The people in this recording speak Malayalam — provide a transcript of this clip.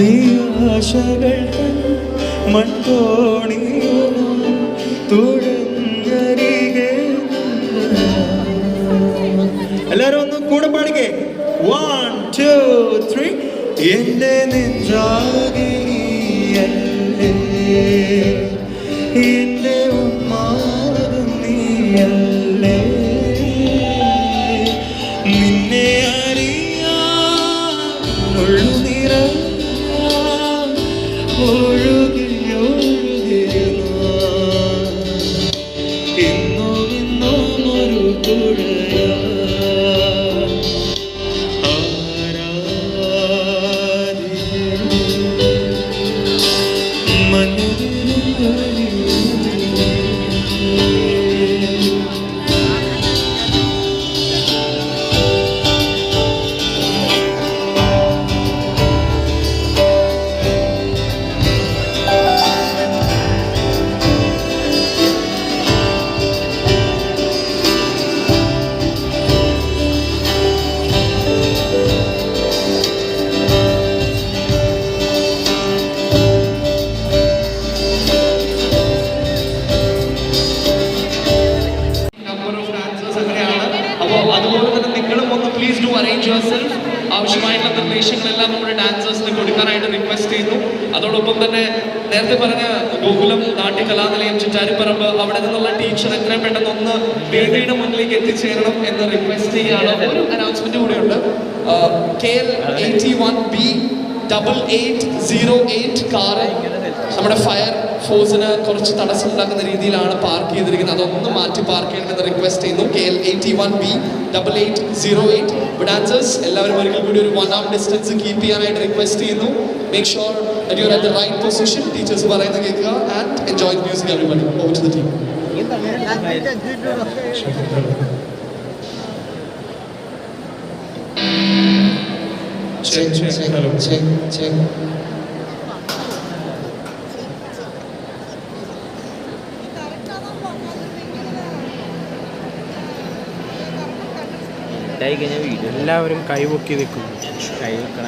ഈ ആശകൾ മൺതോണിയോ തുഴഞ്ഞരികെ. എല്ലാരും ഒന്ന് കൂടെ പാടിക്കേ. 1 2 3. എന്റെ നെഞ്ചാകെ നീയല്ലേ, എന്റെ ഉമ്മാതും നീയല്ലേ, നിന്നെ അറിയാനുള്ളു നിറ ഒഴുകി ഇന്നും ഇന്നും ഒരു തുഴയാ അതുപോലെ തന്നെ നിങ്ങളും ഒന്ന് പ്ലീസ് ഡു അറേഞ്ച് യുവർസെൽഫ്. ആവശ്യമായിട്ടുള്ള നിർദ്ദേശങ്ങളെല്ലാം നമ്മുടെ ഡാൻസേഴ്സിന് കൊടുക്കാനായിട്ട് റിക്വസ്റ്റ് ചെയ്യുന്നു. അതോടൊപ്പം തന്നെ നേരത്തെ പറഞ്ഞ ഗോകുലം നാട്യകലാനിലയം ചിറ്റാരിപ്പറമ്പ് അവിടെ നിന്നുള്ള ടീച്ചർ എത്രയും പെട്ടെന്ന് ഒന്ന് വേദിയുടെ മുന്നിലേക്ക് എത്തിച്ചേരണം എന്ന് റിക്വസ്റ്റ് ചെയ്യുകയാണ്. ഒരു അനൗൺസ്മെന്റ് കൂടെയുണ്ട്. KL81B8808 കാറ് നമ്മുടെ ഫയർ ഫോഴ്സിന് കുറച്ച് തടസ്സം ഉണ്ടാക്കുന്ന രീതിയിലാണ് പാർക്ക് ചെയ്തിരിക്കുന്നത്. അതൊന്ന് മാറ്റി പാർക്ക് ചെയ്യണമെന്ന് റിക്വസ്റ്റ് ചെയ്യുന്നു. KL81B8808. ഡാൻസേഴ്സ് എല്ലാവരും ഒരിക്കൽ കൂടി ഒരു 1 hour ഡിസ്റ്റൻസ് കീപ്പ് ചെയ്യാനായിട്ട് റിക്വസ്റ്റ് ചെയ്യുന്നു. Make sure that you are at the right position. Teachers പറയുന്നത് കേൾക്കുക and enjoy the music everybody. Over to the team. Check. എല്ലാവരും കൈ പൊക്കി നിൽക്കുന്നു. കൈ വെക്കണ